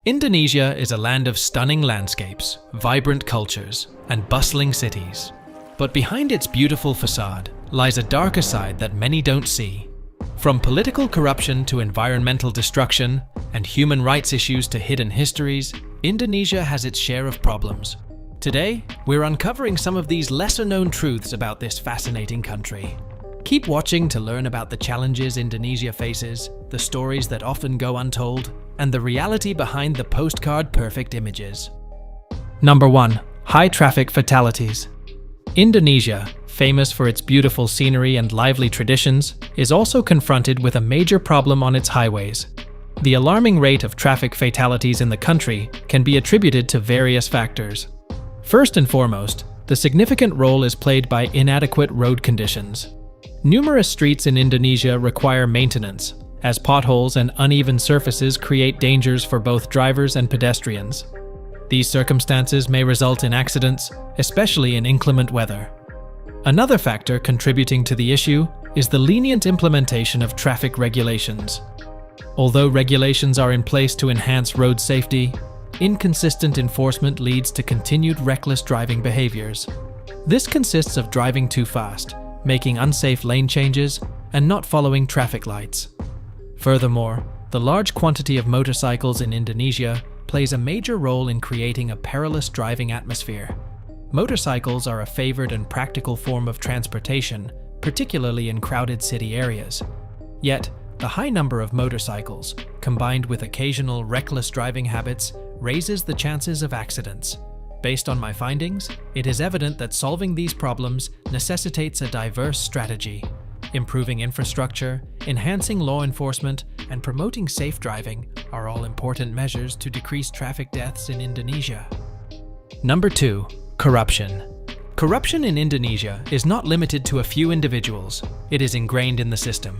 Indonesia is a land of stunning landscapes, vibrant cultures, and bustling cities. But behind its beautiful facade lies a darker side that many don't see. From political corruption to environmental destruction and human rights issues to hidden histories, Indonesia has its share of problems. Today, we're uncovering some of these lesser-known truths about this fascinating country. Keep watching to learn about the challenges Indonesia faces, the stories that often go untold, and the reality behind the postcard-perfect images. Number 1. High traffic fatalities. Indonesia, famous for its beautiful scenery and lively traditions, is also confronted with a major problem on its highways. The alarming rate of traffic fatalities in the country can be attributed to various factors. First and foremost, the significant role is played by inadequate road conditions. Numerous streets in Indonesia require maintenance, as potholes and uneven surfaces create dangers for both drivers and pedestrians. These circumstances may result in accidents, especially in inclement weather. Another factor contributing to the issue is the lenient implementation of traffic regulations. Although regulations are in place to enhance road safety, inconsistent enforcement leads to continued reckless driving behaviors. This consists of driving too fast, making unsafe lane changes, and not following traffic lights. Furthermore, the large quantity of motorcycles in Indonesia plays a major role in creating a perilous driving atmosphere. Motorcycles are a favored and practical form of transportation, particularly in crowded city areas. Yet, the high number of motorcycles, combined with occasional reckless driving habits, raises the chances of accidents. Based on my findings, it is evident that solving these problems necessitates a diverse strategy. Improving infrastructure, enhancing law enforcement, and promoting safe driving are all important measures to decrease traffic deaths in Indonesia. Number 2. Corruption. Corruption in Indonesia is not limited to a few individuals. It is ingrained in the system.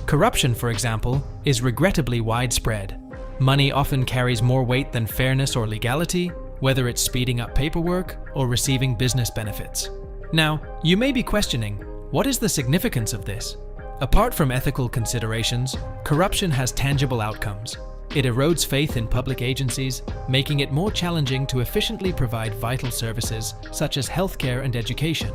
Corruption, for example, is regrettably widespread. Money often carries more weight than fairness or legality, whether it's speeding up paperwork or receiving business benefits. Now, you may be questioning, what is the significance of this? Apart from ethical considerations, corruption has tangible outcomes. It erodes faith in public agencies, making it more challenging to efficiently provide vital services such as healthcare and education.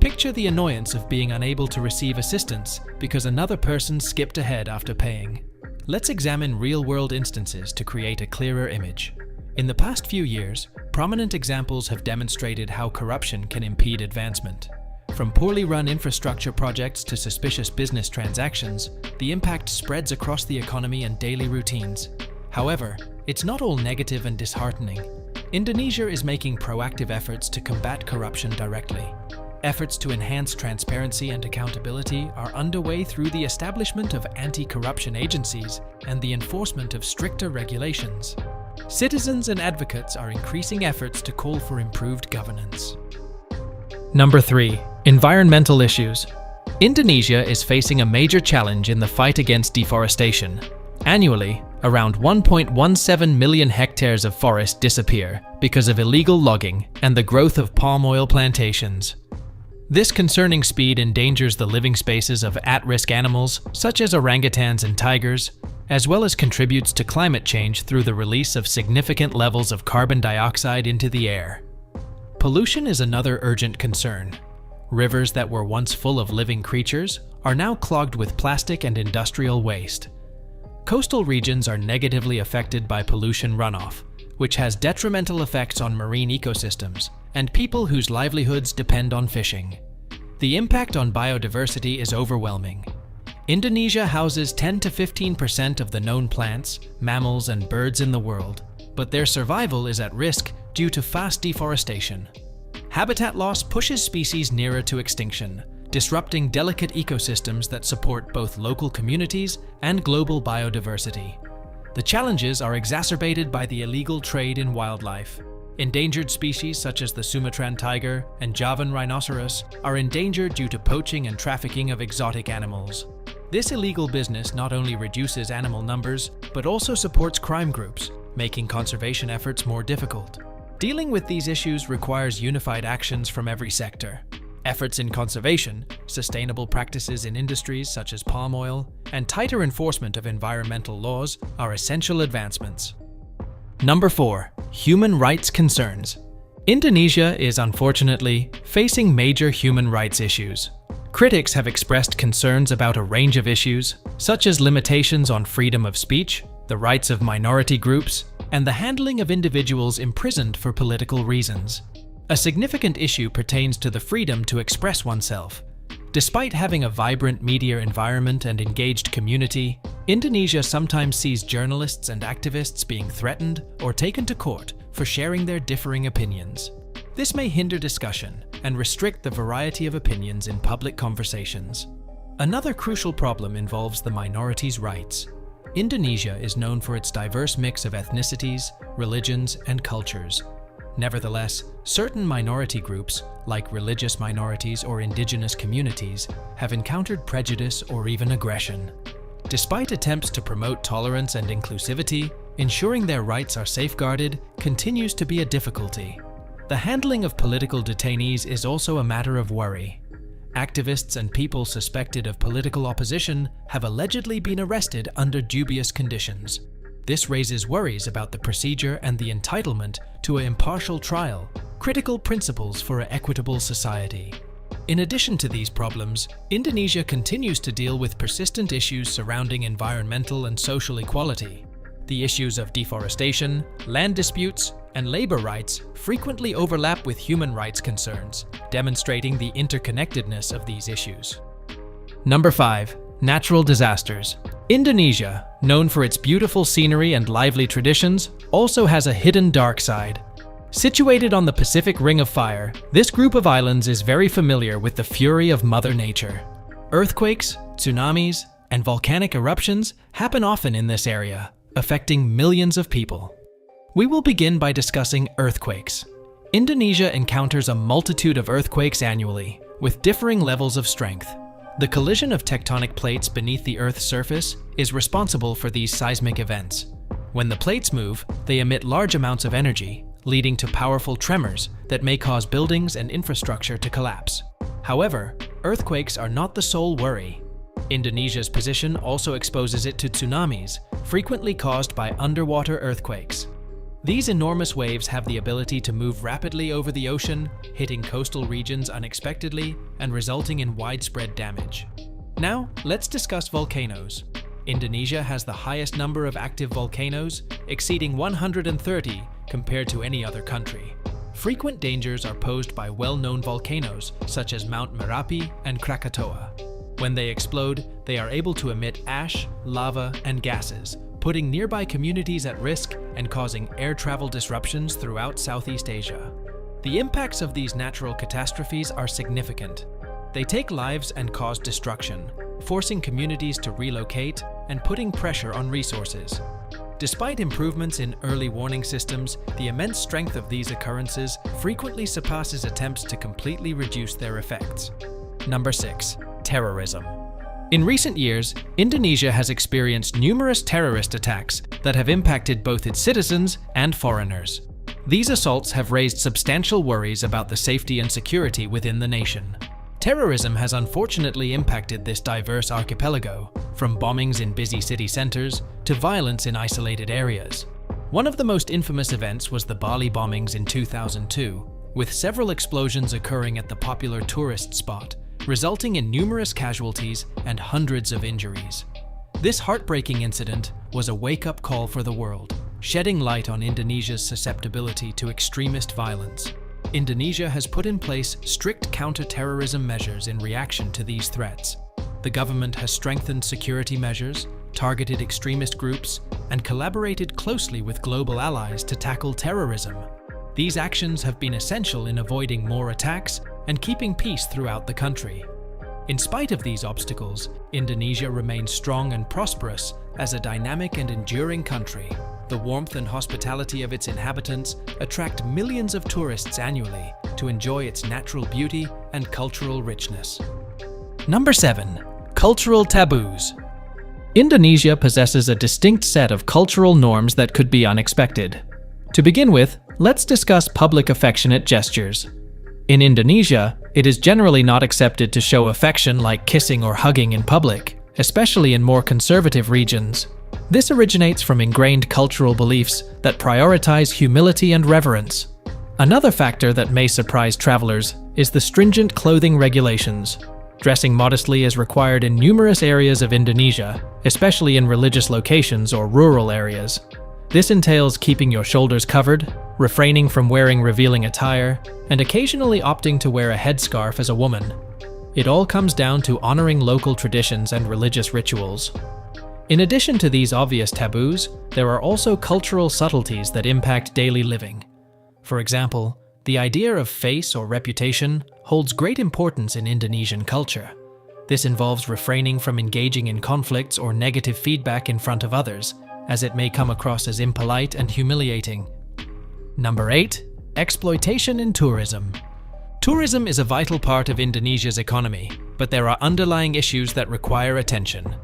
Picture the annoyance of being unable to receive assistance because another person skipped ahead after paying. Let's examine real-world instances to create a clearer image. In the past few years, prominent examples have demonstrated how corruption can impede advancement. From poorly run infrastructure projects to suspicious business transactions, the impact spreads across the economy and daily routines. However, it's not all negative and disheartening. Indonesia is making proactive efforts to combat corruption directly. Efforts to enhance transparency and accountability are underway through the establishment of anti-corruption agencies and the enforcement of stricter regulations. Citizens and advocates are increasing efforts to call for improved governance. Number 3. Environmental issues. Indonesia is facing a major challenge in the fight against deforestation. Annually, around 1.17 million hectares of forest disappear because of illegal logging and the growth of palm oil plantations. This concerning speed endangers the living spaces of at-risk animals such as orangutans and tigers, as well as contributes to climate change through the release of significant levels of carbon dioxide into the air. Pollution is another urgent concern. Rivers that were once full of living creatures are now clogged with plastic and industrial waste. Coastal regions are negatively affected by pollution runoff, which has detrimental effects on marine ecosystems and people whose livelihoods depend on fishing. The impact on biodiversity is overwhelming. Indonesia houses 10 to 15% of the known plants, mammals, and birds in the world, but their survival is at risk due to fast deforestation. Habitat loss pushes species nearer to extinction, disrupting delicate ecosystems that support both local communities and global biodiversity. The challenges are exacerbated by the illegal trade in wildlife. Endangered species such as the Sumatran tiger and Javan rhinoceros are endangered due to poaching and trafficking of exotic animals. This illegal business not only reduces animal numbers, but also supports crime groups, making conservation efforts more difficult. Dealing with these issues requires unified actions from every sector. Efforts in conservation, sustainable practices in industries such as palm oil, and tighter enforcement of environmental laws are essential advancements. Number 4. Human rights concerns. Indonesia is unfortunately facing major human rights issues. Critics have expressed concerns about a range of issues, such as limitations on freedom of speech, the rights of minority groups, and the handling of individuals imprisoned for political reasons. A significant issue pertains to the freedom to express oneself. Despite having a vibrant media environment and engaged community, Indonesia sometimes sees journalists and activists being threatened or taken to court for sharing their differing opinions. This may hinder discussion and restrict the variety of opinions in public conversations. Another crucial problem involves the minorities' rights. Indonesia is known for its diverse mix of ethnicities, religions, and cultures. Nevertheless, certain minority groups, like religious minorities or indigenous communities, have encountered prejudice or even aggression. Despite attempts to promote tolerance and inclusivity, ensuring their rights are safeguarded continues to be a difficulty. The handling of political detainees is also a matter of worry. Activists and people suspected of political opposition have allegedly been arrested under dubious conditions. This raises worries about the procedure and the entitlement to an impartial trial, critical principles for an equitable society. In addition to these problems, Indonesia continues to deal with persistent issues surrounding environmental and social equality. The issues of deforestation, land disputes, and labor rights frequently overlap with human rights concerns, demonstrating the interconnectedness of these issues. Number 5. Natural disasters. Indonesia, known for its beautiful scenery and lively traditions, also has a hidden dark side. Situated on the Pacific Ring of Fire, this group of islands is very familiar with the fury of Mother Nature. Earthquakes, tsunamis, and volcanic eruptions happen often in this area, affecting millions of people. We will begin by discussing earthquakes. Indonesia encounters a multitude of earthquakes annually, with differing levels of strength. The collision of tectonic plates beneath the Earth's surface is responsible for these seismic events. When the plates move, they emit large amounts of energy, leading to powerful tremors that may cause buildings and infrastructure to collapse. However, earthquakes are not the sole worry. Indonesia's position also exposes it to tsunamis, frequently caused by underwater earthquakes. These enormous waves have the ability to move rapidly over the ocean, hitting coastal regions unexpectedly and resulting in widespread damage. Now, let's discuss volcanoes. Indonesia has the highest number of active volcanoes, exceeding 130 compared to any other country. Frequent dangers are posed by well-known volcanoes such as Mount Merapi and Krakatoa. When they explode, they are able to emit ash, lava, and gases, putting nearby communities at risk and causing air travel disruptions throughout Southeast Asia. The impacts of these natural catastrophes are significant. They take lives and cause destruction, forcing communities to relocate and putting pressure on resources. Despite improvements in early warning systems, the immense strength of these occurrences frequently surpasses attempts to completely reduce their effects. Number 6. Terrorism. In recent years, Indonesia has experienced numerous terrorist attacks that have impacted both its citizens and foreigners. These assaults have raised substantial worries about the safety and security within the nation. Terrorism has unfortunately impacted this diverse archipelago, from bombings in busy city centers to violence in isolated areas. One of the most infamous events was the Bali bombings in 2002, with several explosions occurring at the popular tourist spot, resulting in numerous casualties and hundreds of injuries. This heartbreaking incident was a wake-up call for the world, shedding light on Indonesia's susceptibility to extremist violence. Indonesia has put in place strict counter-terrorism measures in reaction to these threats. The government has strengthened security measures, targeted extremist groups, and collaborated closely with global allies to tackle terrorism. These actions have been essential in avoiding more attacks and keeping peace throughout the country. In spite of these obstacles, Indonesia remains strong and prosperous as a dynamic and enduring country. The warmth and hospitality of its inhabitants attract millions of tourists annually to enjoy its natural beauty and cultural richness. Number 7. Cultural taboos. Indonesia possesses a distinct set of cultural norms that could be unexpected. To begin with, let's discuss public affectionate gestures. In Indonesia, it is generally not accepted to show affection like kissing or hugging in public, especially in more conservative regions. This originates from ingrained cultural beliefs that prioritize humility and reverence. Another factor that may surprise travelers is the stringent clothing regulations. Dressing modestly is required in numerous areas of Indonesia, especially in religious locations or rural areas. This entails keeping your shoulders covered, refraining from wearing revealing attire, and occasionally opting to wear a headscarf as a woman. It all comes down to honoring local traditions and religious rituals. In addition to these obvious taboos, there are also cultural subtleties that impact daily living. For example, the idea of face or reputation holds great importance in Indonesian culture. This involves refraining from engaging in conflicts or negative feedback in front of others, as it may come across as impolite and humiliating. Number 8. Exploitation in tourism. Tourism is a vital part of Indonesia's economy, but there are underlying issues that require attention.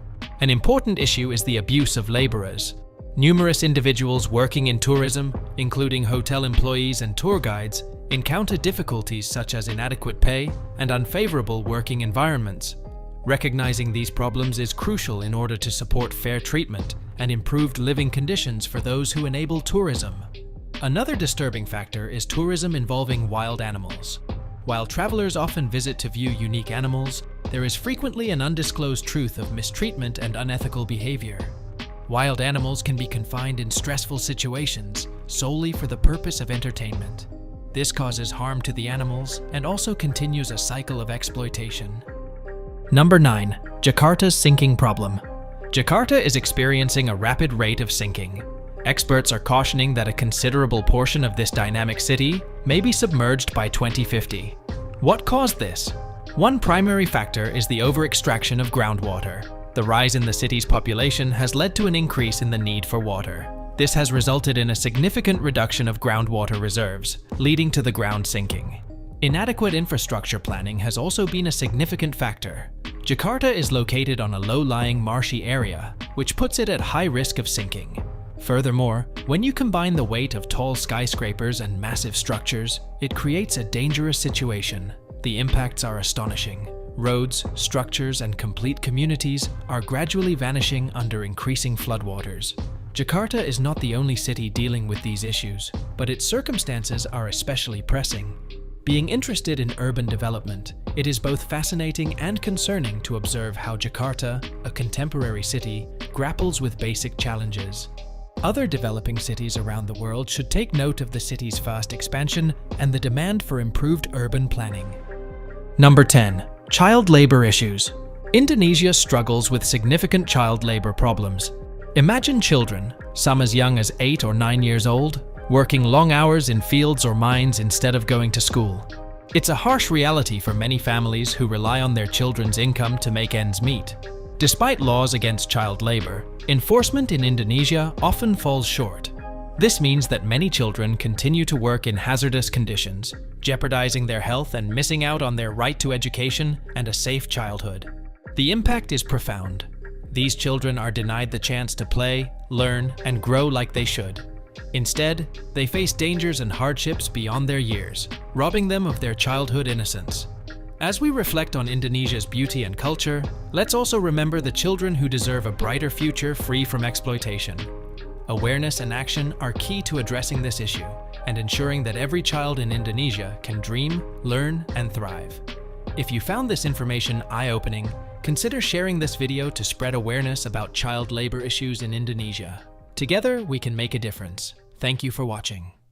An important issue is the abuse of laborers. Numerous individuals working in tourism, including hotel employees and tour guides, encounter difficulties such as inadequate pay and unfavorable working environments. Recognizing these problems is crucial in order to support fair treatment and improved living conditions for those who enable tourism. Another disturbing factor is tourism involving wild animals. While travelers often visit to view unique animals, there is frequently an undisclosed truth of mistreatment and unethical behavior. Wild animals can be confined in stressful situations solely for the purpose of entertainment. This causes harm to the animals and also continues a cycle of exploitation. Number 9. Jakarta's sinking problem. Jakarta is experiencing a rapid rate of sinking. Experts are cautioning that a considerable portion of this dynamic city may be submerged by 2050. What caused this? One primary factor is the over-extraction of groundwater. The rise in the city's population has led to an increase in the need for water. This has resulted in a significant reduction of groundwater reserves, leading to the ground sinking. Inadequate infrastructure planning has also been a significant factor. Jakarta is located on a low-lying marshy area, which puts it at high risk of sinking. Furthermore, when you combine the weight of tall skyscrapers and massive structures, it creates a dangerous situation. The impacts are astonishing. Roads, structures, and complete communities are gradually vanishing under increasing floodwaters. Jakarta is not the only city dealing with these issues, but its circumstances are especially pressing. Being interested in urban development, it is both fascinating and concerning to observe how Jakarta, a contemporary city, grapples with basic challenges. Other developing cities around the world should take note of the city's fast expansion and the demand for improved urban planning. Number 10. Child labor issues. Indonesia struggles with significant child labor problems. Imagine children, some as young as 8 or 9 years old, working long hours in fields or mines instead of going to school. It's a harsh reality for many families who rely on their children's income to make ends meet. Despite laws against child labor, enforcement in Indonesia often falls short. This means that many children continue to work in hazardous conditions, jeopardizing their health and missing out on their right to education and a safe childhood. The impact is profound. These children are denied the chance to play, learn, and grow like they should. Instead, they face dangers and hardships beyond their years, robbing them of their childhood innocence. As we reflect on Indonesia's beauty and culture, let's also remember the children who deserve a brighter future free from exploitation. Awareness and action are key to addressing this issue and ensuring that every child in Indonesia can dream, learn, and thrive. If you found this information eye-opening, consider sharing this video to spread awareness about child labor issues in Indonesia. Together, we can make a difference. Thank you for watching.